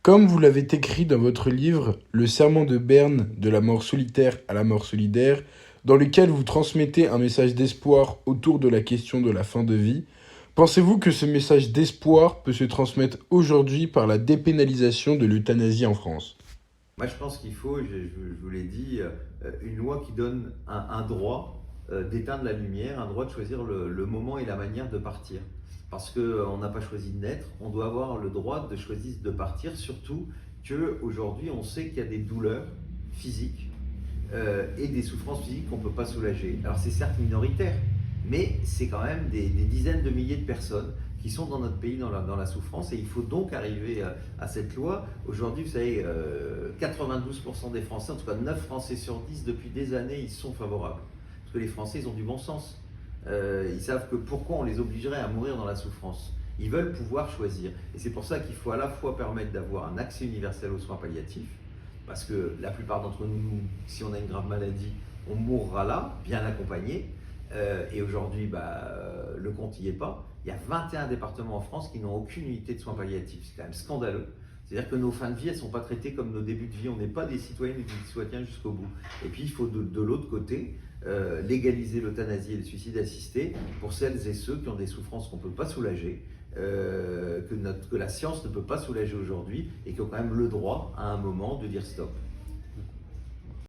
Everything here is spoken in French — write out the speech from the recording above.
Comme vous l'avez écrit dans votre livre Le serment de Berne, de la mort solitaire à la mort solidaire, dans lequel vous transmettez un message d'espoir autour de la question de la fin de vie, pensez-vous que ce message d'espoir peut se transmettre aujourd'hui par la dépénalisation de l'euthanasie en France? Moi, je pense qu'il faut, je vous l'ai dit, une loi qui donne un droit d'éteindre la lumière, un droit de choisir le moment et la manière de partir. Parce qu'on n'a pas choisi de naître, on doit avoir le droit de choisir de partir, surtout qu'aujourd'hui, on sait qu'il y a des douleurs physiques et des souffrances physiques qu'on ne peut pas soulager. Alors c'est certes minoritaire, mais c'est quand même des dizaines de milliers de personnes qui sont dans notre pays dans la souffrance, et il faut donc arriver à cette loi. Aujourd'hui, vous savez, 92% des Français, en tout cas 9 Français sur 10, depuis des années, ils sont favorables. Parce que les Français, ils ont du bon sens. Ils savent que pourquoi on les obligerait à mourir dans la souffrance. Ils veulent pouvoir choisir. Et c'est pour ça qu'il faut à la fois permettre d'avoir un accès universel aux soins palliatifs, parce que la plupart d'entre nous, si on a une grave maladie, on mourra là, bien accompagné. Et aujourd'hui, le compte n'y est pas. Il y a 21 départements en France qui n'ont aucune unité de soins palliatifs. C'est quand même scandaleux. C'est-à-dire que nos fins de vie, elles ne sont pas traitées comme nos débuts de vie. On n'est pas des citoyennes et des citoyens jusqu'au bout. Et puis, il faut de l'autre côté légaliser l'euthanasie et le suicide assisté pour celles et ceux qui ont des souffrances qu'on ne peut pas soulager, que la science ne peut pas soulager aujourd'hui, et qui ont quand même le droit, à un moment, de dire stop.